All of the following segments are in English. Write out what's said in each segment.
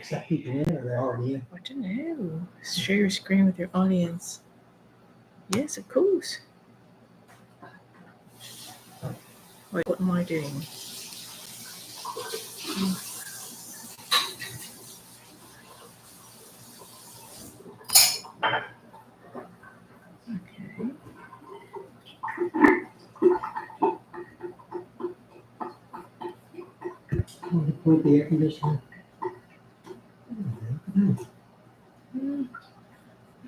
accept people in, or they're already in? I don't know. Share your screen with your audience. Yes, of course. Wait, what am I doing? Point the air conditioner. What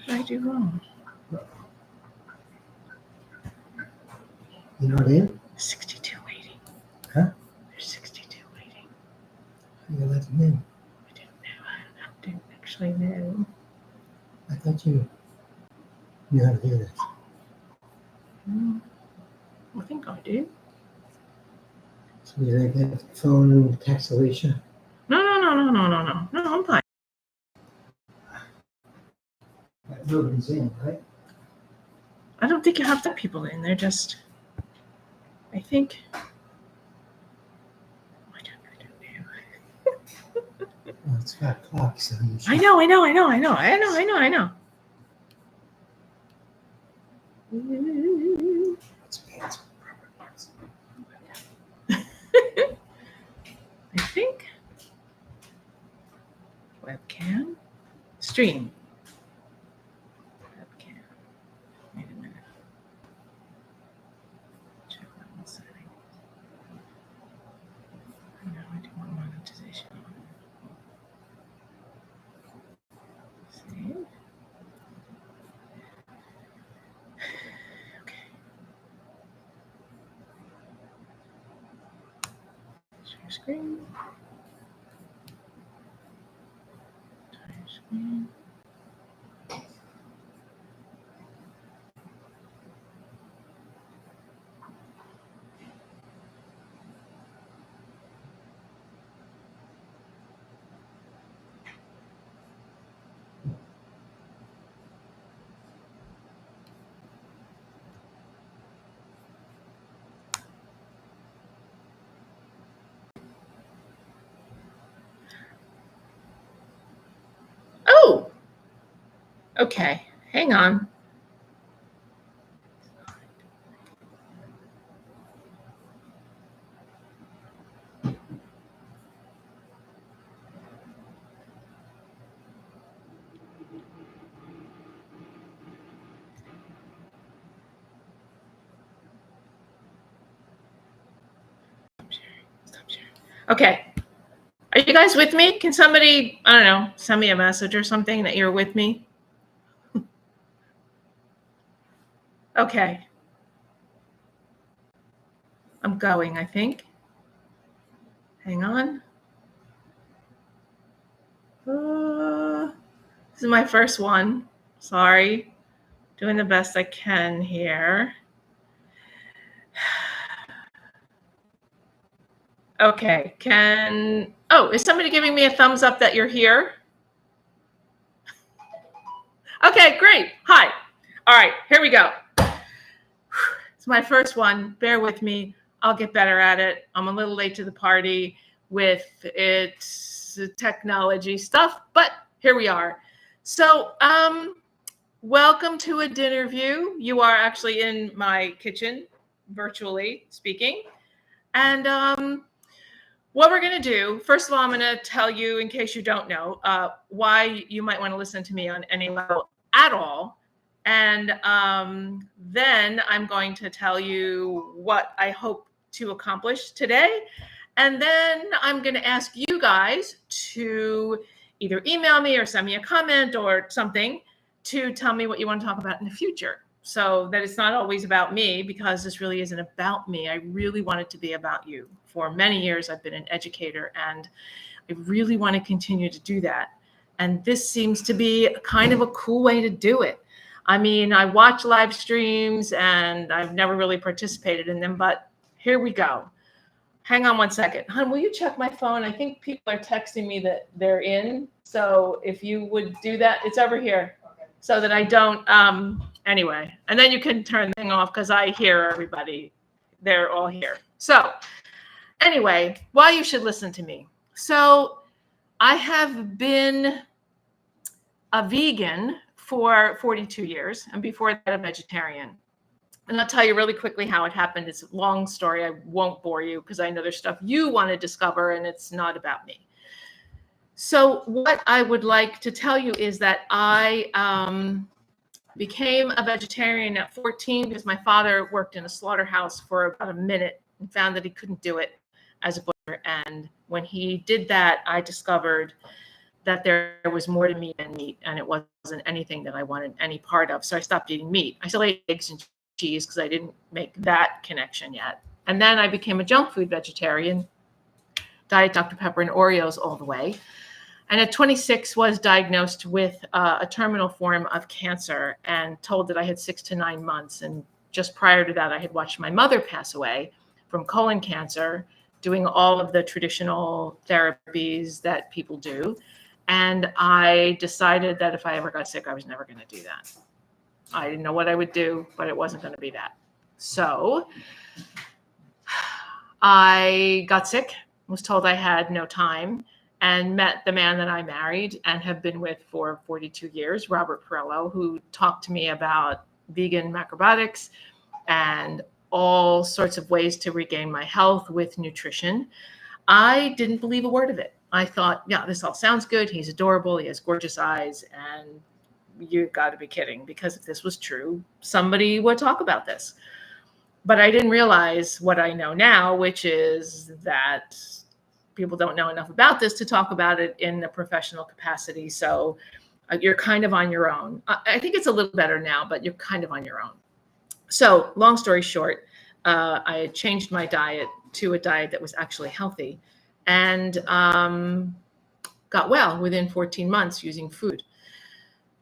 did I do wrong? You know what I mean? 62 waiting. Huh? There's 62 waiting. You let them in. I don't know. I don't actually know. I thought you knew how to do this. I think I do. So you're going to get the phone and text Alicia? No, I'm fine. Nobody's in, right? I don't think you have the people in. They're just, I think, I don't know. Well, it's 5 o'clock, so you should. I know. It's fancy. I think webcam stream. Webcam. Wait a minute. Check that one setting. No, I do want monetization on. Save. Okay. Share screen. Share screen. Oh, okay. Hang on. Stop sharing. Okay. Are you guys with me? Can somebody, I don't know, send me a message or something that you're with me? Okay. I'm going, I think. Hang on. This is my first one. Sorry. Doing the best I can here. Okay. Is somebody giving me a thumbs up that you're here? Okay, great. Hi. All right, here we go. It's my first one. Bear with me. I'll get better at it. I'm a little late to the party with its technology stuff, but here we are. So, welcome to a dinner view. You are actually in my kitchen, virtually speaking. And what we're going to do, first of all, I'm going to tell you, in case you don't know, why you might want to listen to me on any level at all. And then I'm going to tell you what I hope to accomplish today. And then I'm going to ask you guys to either email me or send me a comment or something to tell me what you want to talk about in the future. So that it's not always about me, because this really isn't about me. I really want it to be about you. For many years, I've been an educator, and I really want to continue to do that. And this seems to be kind of a cool way to do it. I mean, I watch live streams and I've never really participated in them, but here we go. Hang on one second. Hon, will you check my phone? I think people are texting me that they're in. So if you would do that, it's over here. Okay. So that I don't, anyway. And then you can turn the thing off because I hear everybody. They're all here. So anyway, why you should listen to me. So I have been a vegan for 42 years, and before that, a vegetarian. And I'll tell you really quickly how it happened. It's a long story. I won't bore you because I know there's stuff you want to discover, and it's not about me. So what I would like to tell you is that I became a vegetarian at 14 because my father worked in a slaughterhouse for about a minute and found that he couldn't do it as a butcher. And when he did that, I discovered that there was more to meat than meat, and it wasn't anything that I wanted any part of. So I stopped eating meat. I still ate eggs and cheese because I didn't make that connection yet. And then I became a junk food vegetarian, Diet Dr. Pepper and Oreos all the way. And at 26 was diagnosed with a terminal form of cancer and told that I had 6 to 9 months. And just prior to that, I had watched my mother pass away from colon cancer, doing all of the traditional therapies that people do. And I decided that if I ever got sick, I was never going to do that. I didn't know what I would do, but it wasn't going to be that. So I got sick, was told I had no time, and met the man that I married and have been with for 42 years, Robert Perello, who talked to me about vegan macrobiotics and all sorts of ways to regain my health with nutrition. I didn't believe a word of it. I thought, yeah, this all sounds good. He's adorable. He has gorgeous eyes. And you've got to be kidding, because if this was true, somebody would talk about this. But I didn't realize what I know now, which is that people don't know enough about this to talk about it in a professional capacity. So you're kind of on your own. I think it's a little better now, but you're kind of on your own. So long story short, I had changed my diet to a diet that was actually healthy, and got well within 14 months using food.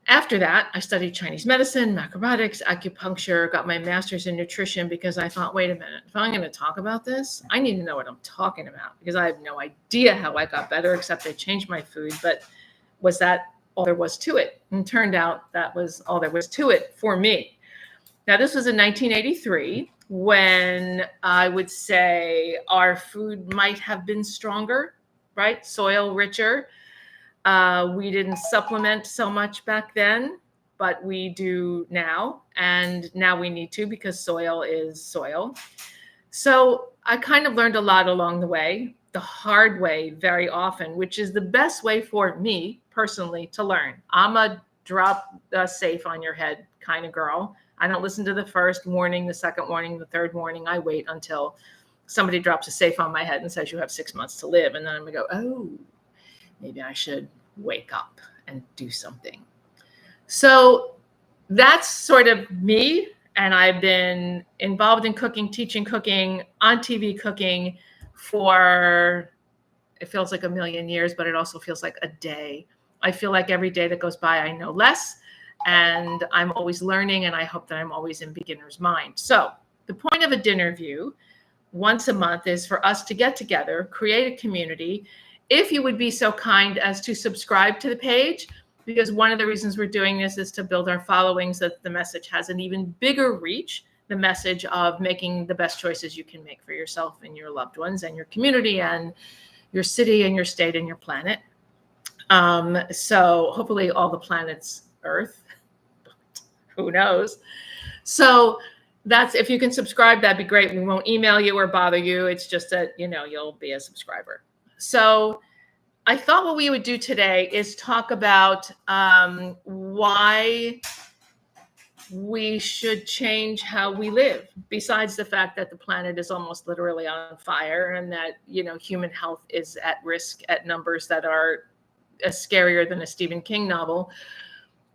After that, I studied Chinese medicine, macrobiotics, acupuncture, got my master's in nutrition because I thought, wait a minute, if I'm going to talk about this, I need to know what I'm talking about, because I have no idea how I got better, except I changed my food. But was that all there was to it? And it turned out that was all there was to it for me. Now, this was in 1983, when I would say our food might have been stronger, right? Soil richer. We didn't supplement so much back then, but we do now. And now we need to, because soil is soil. So I kind of learned a lot along the way, the hard way very often, which is the best way for me personally to learn. I'm a drop safe on your head kind of girl. I don't listen to the first warning, the second warning, the third warning. I wait until somebody drops a safe on my head and says you have 6 months to live. And then I'm going to go, oh, maybe I should wake up and do something. So that's sort of me. And I've been involved in cooking, teaching cooking, on TV cooking for, it feels like a million years, but it also feels like a day. I feel like every day that goes by, I know less, and I'm always learning, and I hope that I'm always in beginner's mind. So the point of a dinner view once a month is for us to get together, create a community. If you would be so kind as to subscribe to the page, because one of the reasons we're doing this is to build our following so that the message has an even bigger reach, the message of making the best choices you can make for yourself and your loved ones and your community and your city and your state and your planet. So hopefully all the planets Earth, who knows? So that's, if you can subscribe, that'd be great. We won't email you or bother you. It's just that, you'll be a subscriber. So I thought what we would do today is talk about why we should change how we live, besides the fact that the planet is almost literally on fire, and that, human health is at risk at numbers that are scarier than a Stephen King novel.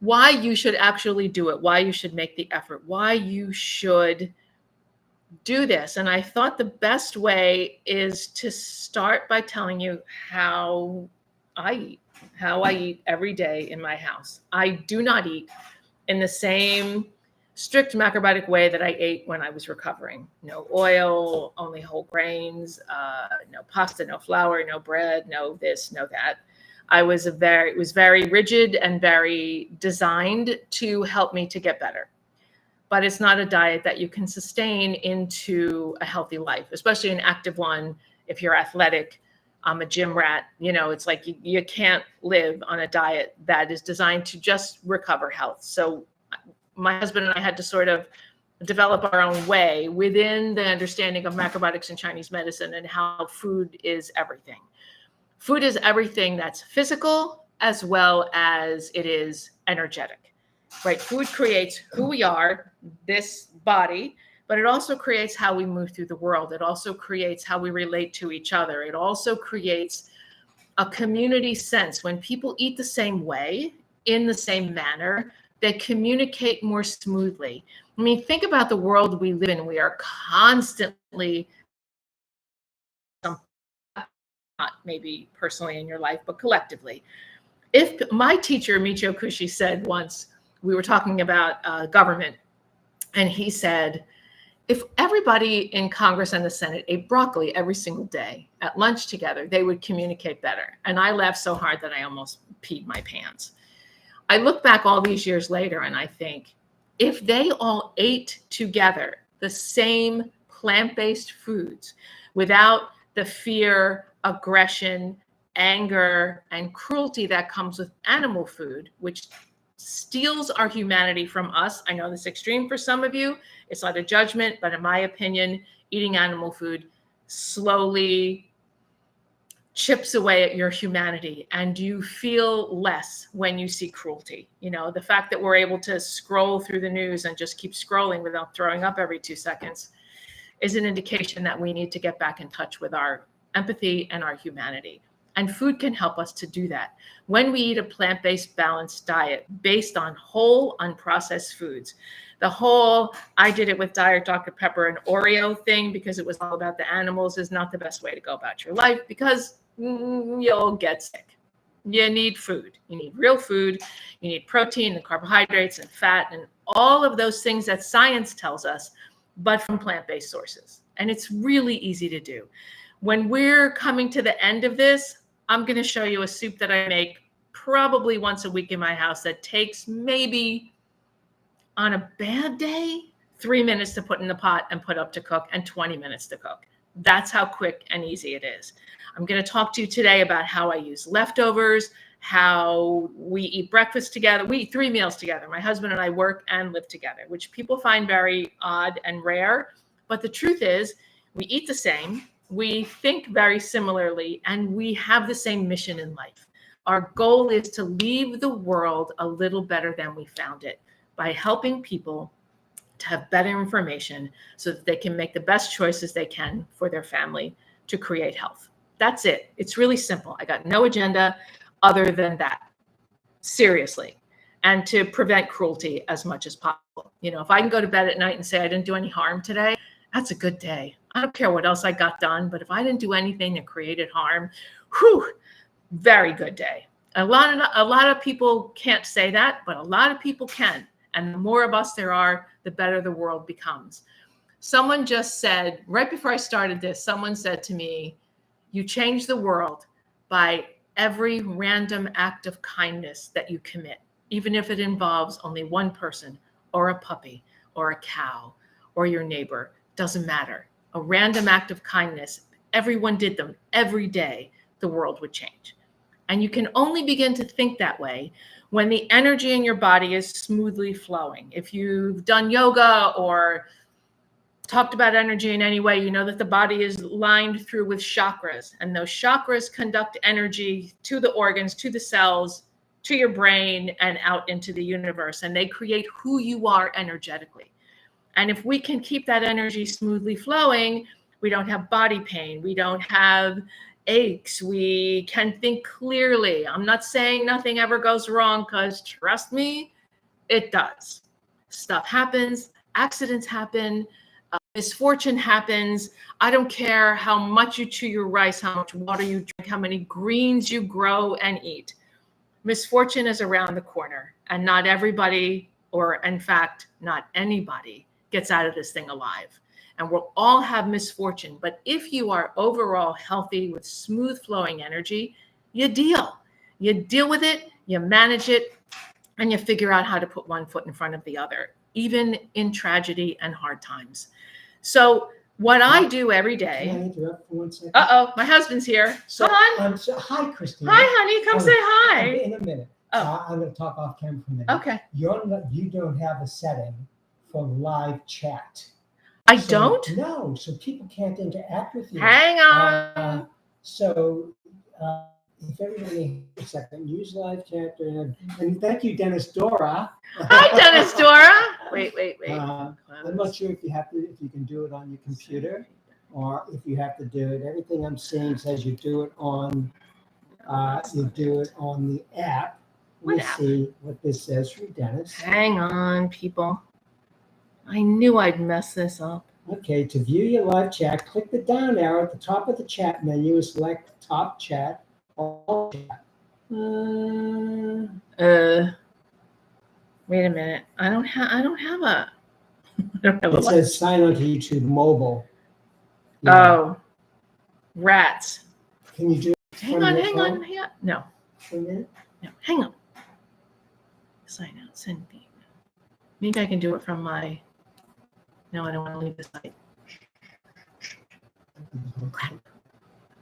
Why you should actually do it, why you should make the effort, why you should do this. And I thought the best way is to start by telling you how I eat every day in my house. I do not eat in the same strict macrobiotic way that I ate when I was recovering. No oil, only whole grains, no pasta, no flour, no bread, no this, no that. It was very rigid and very designed to help me to get better. But it's not a diet that you can sustain into a healthy life, especially an active one. If you're athletic, I'm a gym rat. It's like you can't live on a diet that is designed to just recover health. So my husband and I had to sort of develop our own way within the understanding of macrobiotics and Chinese medicine and how food is everything. Food is everything that's physical as well as it is energetic, right? Food creates who we are, this body, but it also creates how we move through the world. It also creates how we relate to each other. It also creates a community sense. When people eat the same way, in the same manner, they communicate more smoothly. I mean, think about the world we live in. We are constantly, not maybe personally in your life, but collectively. If my teacher, Michio Kushi, said once, we were talking about government, and he said, if everybody in Congress and the Senate ate broccoli every single day at lunch together, they would communicate better. And I laughed so hard that I almost peed my pants. I look back all these years later and I think, if they all ate together the same plant-based foods without the fear, aggression, anger, and cruelty that comes with animal food, which steals our humanity from us. I know this is extreme for some of you. It's not a judgment, but in my opinion, eating animal food slowly chips away at your humanity, and you feel less when you see cruelty. The fact that we're able to scroll through the news and just keep scrolling without throwing up every 2 seconds is an indication that we need to get back in touch with our empathy and our humanity. And food can help us to do that. When we eat a plant-based balanced diet based on whole unprocessed foods, the whole, I did it with Diet Dr. Pepper and Oreo thing because it was all about the animals, is not the best way to go about your life, because you'll get sick. You need food. You need real food. You need protein and carbohydrates and fat and all of those things that science tells us, but from plant-based sources. And it's really easy to do. When we're coming to the end of this, I'm going to show you a soup that I make probably once a week in my house that takes maybe, on a bad day, 3 minutes to put in the pot and put up to cook, and 20 minutes to cook. That's how quick and easy it is. I'm going to talk to you today about how I use leftovers, how we eat breakfast together. We eat 3 meals together. My husband and I work and live together, which people find very odd and rare. But the truth is, we eat the same, we think very similarly, and we have the same mission in life. Our goal is to leave the world a little better than we found it by helping people to have better information so that they can make the best choices they can for their family to create health. That's it. It's really simple. I got no agenda other than that. Seriously. And to prevent cruelty as much as possible. If I can go to bed at night and say I didn't do any harm today, that's a good day. I don't care what else I got done, but if I didn't do anything that created harm, very good day. A lot of people can't say that, but a lot of people can. And the more of us there are, the better the world becomes. Someone just said, right before I started this, someone said to me, you change the world by every random act of kindness that you commit, even if it involves only one person or a puppy or a cow or your neighbor. Doesn't matter. A random act of kindness, everyone did them every day, the world would change. And you can only begin to think that way when the energy in your body is smoothly flowing. If you've done yoga or talked about energy in any way, you know that the body is lined through with chakras, and those chakras conduct energy to the organs, to the cells, to your brain, and out into the universe, and they create who you are energetically. And if we can keep that energy smoothly flowing, we don't have body pain, we don't have aches, we can think clearly. I'm not saying nothing ever goes wrong, because trust me, it does. Stuff happens, accidents happen, misfortune happens. I don't care how much you chew your rice, how much water you drink, how many greens you grow and eat. Misfortune is around the corner, and not everybody, or in fact, not anybody, gets out of this thing alive. And we'll all have misfortune. But if you are overall healthy with smooth flowing energy, you deal. You deal with it, you manage it, and you figure out how to put one foot in front of the other, even in tragedy and hard times. So What I do every Can I day. interrupt for 1 second? My husband's here. So, Come on. hi, Christina. Hi, honey. Come say hi. In a minute. Oh. I'm going to talk off camera for a minute. Okay. You don't have a setting for live chat. I don't? No, so people can't interact with you. Hang on. If everybody, a second, use live chat. And thank you, Dennis Dora. Hi, Dennis Dora. Wait. I'm not sure if you can do it on your computer or if you have to do it. Everything I'm seeing says you do it on the app. Let me see what this says for Dennis. Hang on, people. I knew I'd mess this up. Okay, to view your live chat, click the down arrow at the top of the chat menu and select top chat or all chat. Wait a minute. I don't have a. It says sign on to YouTube mobile. Oh, rats. Can you do it? Hang on. No. For a minute? No, hang on. Sign out, send me. Maybe I can do it from my. No, I don't want to leave the site. Crap.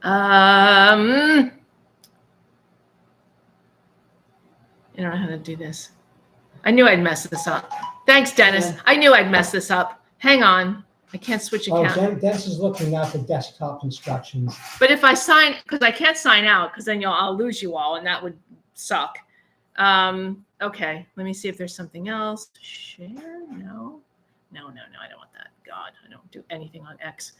I don't know how to do this. I knew I'd mess this up. Thanks, Dennis. Yeah. I knew I'd mess this up. Hang on. I can't switch account. Dennis is looking now for desktop instructions. But if I sign, because I can't sign out, because then I'll lose you all, and that would suck. Okay, let me see if there's something else. Share? No, I don't want that. God, I don't do anything on X.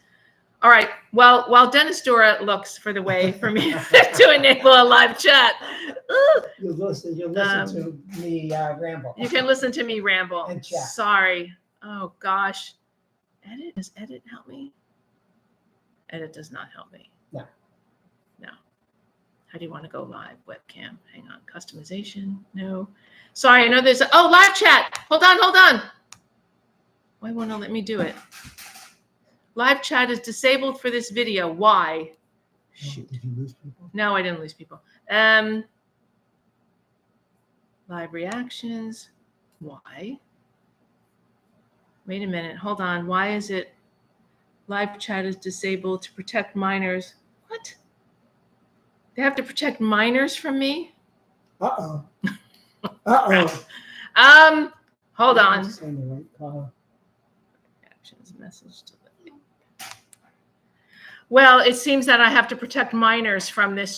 All right, well, while Dennis Dora looks for the way for me to enable a live chat. You'll listen to me ramble. You can listen to me ramble. And chat. Sorry. Oh, gosh. Does edit help me? Edit does not help me. No. How do you want to go live? Webcam. Hang on. Customization. No. Sorry, I know there's live chat. Hold on. Why won't it let me do it? Live chat is disabled for this video. Why? Shoot. Did you lose people? No, I didn't lose people. Live reactions. Why? Wait a minute. Hold on. Why is it live chat is disabled to protect minors? What? They have to protect minors from me? Uh-oh. Hold on. Reactions message to the Well, it seems that I have to protect minors from this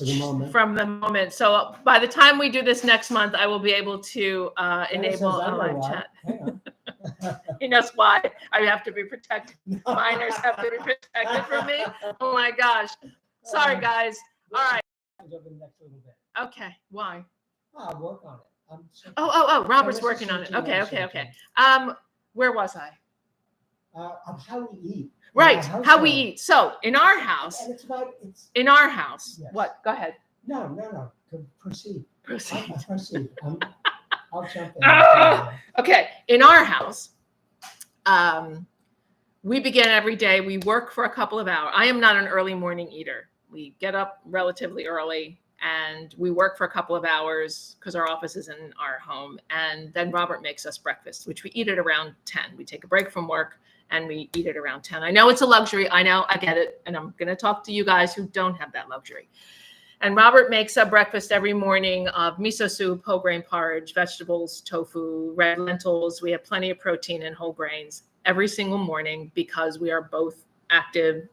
from the moment. So by the time we do this next month, I will be able to enable a live chat. He knows why I have to be protected. Minors have to be protected from me. Oh my gosh. Sorry, guys. All right. Okay. Why? I'll work on it. Oh, Robert's working on it. Okay. Where was I? Of how we eat. Right, how we eat. So in our house, Yes. What? Go ahead. No. Proceed. Proceed. Proceed. I'll jump in. Okay, in our house, we begin every day. We work for a couple of hours. I am not an early morning eater. We get up relatively early and we work for a couple of hours because our office is in our home. And then Robert makes us breakfast, which we eat at around 10. We take a break from work and we eat at around 10. I know it's a luxury. I know, I get it. And I'm going to talk to you guys who don't have that luxury. And Robert makes a breakfast every morning of miso soup, whole grain porridge, vegetables, tofu, red lentils. We have plenty of protein and whole grains every single morning because we are both active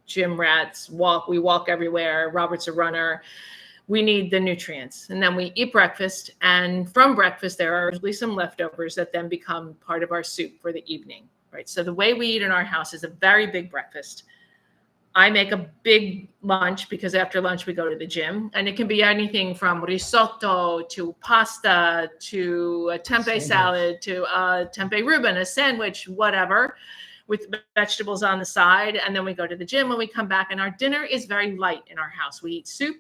gym rats. We walk everywhere. Robert's a runner. We need the nutrients. And then we eat breakfast. And from breakfast, there are usually some leftovers that then become part of our soup for the evening. Right. So the way we eat in our house is a very big breakfast. I make a big lunch because after lunch we go to the gym, and it can be anything from risotto to pasta to a tempeh salad to a tempeh Reuben, a sandwich, whatever, with vegetables on the side. And then we go to the gym when we come back, and our dinner is very light in our house. We eat soup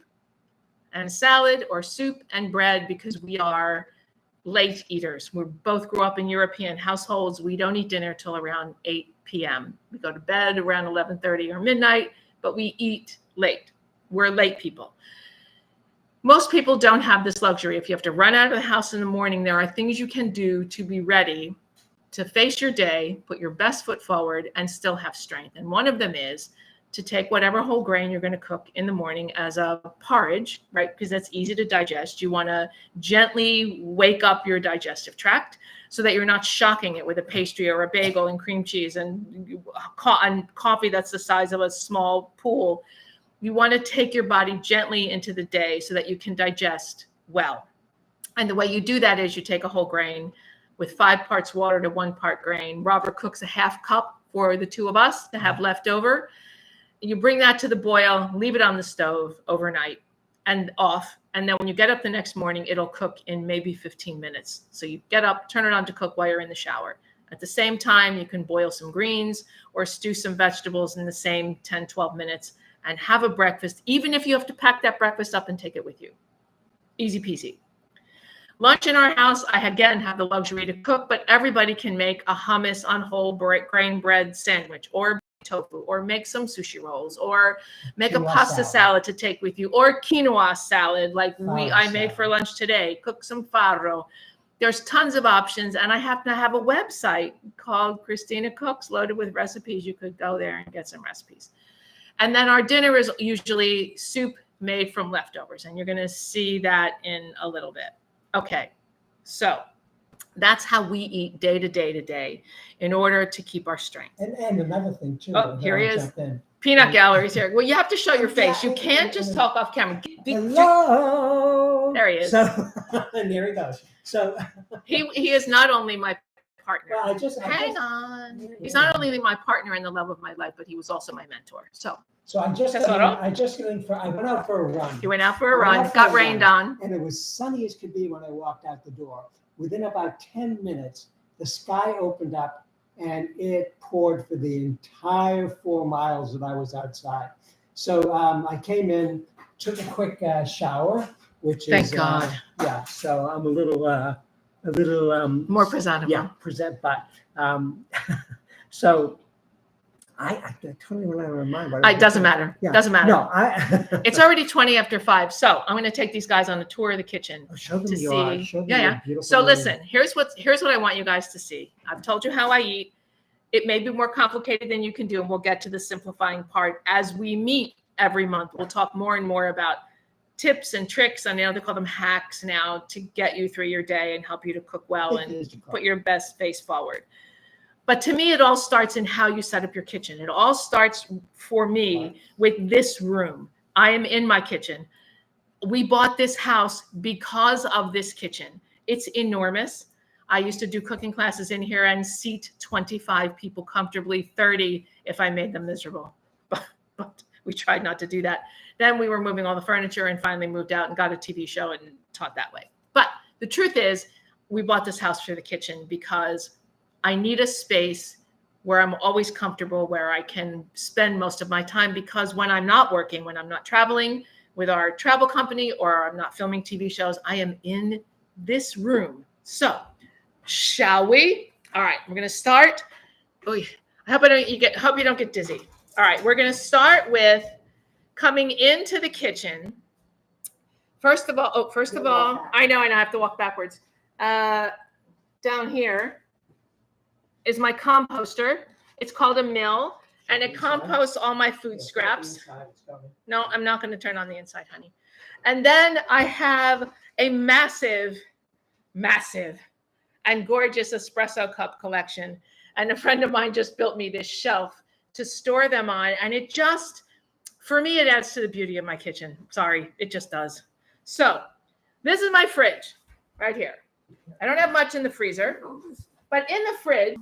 and salad or soup and bread because we are late eaters. We both grew up in European households. We don't eat dinner till around 8 p.m. We go to bed around 11:30 or midnight, but we eat late. We're late people. Most people don't have this luxury. If you have to run out of the house in the morning, there are things you can do to be ready to face your day, put your best foot forward, and still have strength. And one of them is to take whatever whole grain you're going to cook in the morning as a porridge, right? Because that's easy to digest. You want to gently wake up your digestive tract so that you're not shocking it with a pastry or a bagel and cream cheese and coffee that's the size of a small pool. You want to take your body gently into the day so that you can digest well. And the way you do that is you take a whole grain with 5 parts water to 1 part grain. Robert cooks a half cup for the 2 of us to have left over. You bring that to the boil, leave it on the stove overnight and off. And then when you get up the next morning, it'll cook in maybe 15 minutes. So you get up, turn it on to cook while you're in the shower. At the same time, you can boil some greens or stew some vegetables in the same 10, 12 minutes and have a breakfast, even if you have to pack that breakfast up and take it with you. Easy peasy. Lunch in our house, I again have the luxury to cook, but everybody can make a hummus on whole grain bread sandwich or tofu, or make some sushi rolls, or make Quinoa a pasta salad to take with you, or quinoa salad like I made for lunch today. Cook some farro. There's tons of options, and I happen to have a website called Christina Cooks, loaded with recipes. You could go there and get some recipes. And then our dinner is usually soup made from leftovers, and you're going to see that in a little bit. Okay, so that's how we eat day to day in order to keep our strength. And another thing too. Oh, here he is. Peanut Gallery's here. Well, you have to show your face. You can't just talk off camera. Hello. There he is. So, and there he goes. So he is not only my partner. well, Hang on. He's not only my partner in the love of my life, but he was also my mentor. So I went out for a run. You went out for a run, got rained on. And it was sunny as could be when I walked out the door. Within about 10 minutes, the sky opened up and it poured for the entire 4 miles that I was outside. So I came in, took a quick shower, which is Thank God. Yeah. So I'm a little More presentable. Yeah, but so I totally want to remind. It doesn't matter. Yeah. Doesn't matter. No, It's already 20 after 5. So I'm going to take these guys on a tour of the kitchen show them to your, see. show them Yeah. your beautiful So room. listen, here's what I want you guys to see. I've told you how I eat. It may be more complicated than you can do, and we'll get to the simplifying part as we meet every month. We'll talk more and more about tips and tricks, and they call them hacks now, to get you through your day and help you to cook well and put your best face forward. But to me, it all starts in how you set up your kitchen. It all starts for me with this room. I am in my kitchen. We bought this house because of this kitchen. It's enormous. I used to do cooking classes in here and seat 25 people comfortably, 30 if I made them miserable. But we tried not to do that. Then we were moving all the furniture and finally moved out and got a TV show and taught that way. But the truth is, we bought this house for the kitchen because I need a space where I'm always comfortable, where I can spend most of my time, because when I'm not working, when I'm not traveling with our travel company or I'm not filming TV shows, I am in this room. So shall we? All right, we're going to start. I hope you don't get dizzy. All right, we're going to start with coming into the kitchen. First of all, I know, I have to walk backwards. Down here is my composter. It's called a mill, and it composts all my food scraps. No, I'm not going to turn on the inside, honey. And then I have a massive and gorgeous espresso cup collection. And a friend of mine just built me this shelf to store them on. And it just, for me, it adds to the beauty of my kitchen. Sorry, it just does. So this is my fridge right here. I don't have much in the freezer, but in the fridge.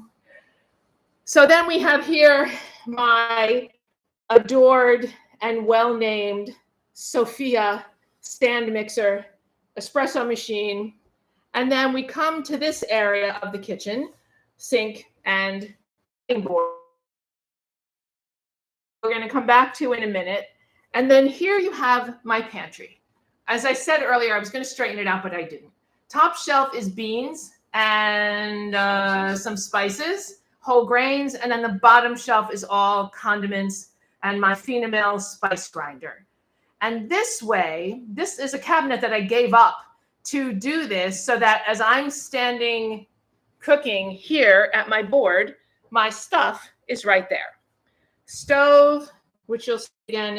So then we have here my adored and well-named Sophia stand mixer, espresso machine. And then we come to this area of the kitchen, sink and board. We're going to come back to in a minute. And then here you have my pantry. As I said earlier, I was going to straighten it out, but I didn't. Top shelf is beans and some spices, whole grains, and then the bottom shelf is all condiments and my Finamil spice grinder. And this way, this is a cabinet that I gave up to do this, so that as I'm standing cooking here at my board, my stuff is right there. Stove, which you'll see again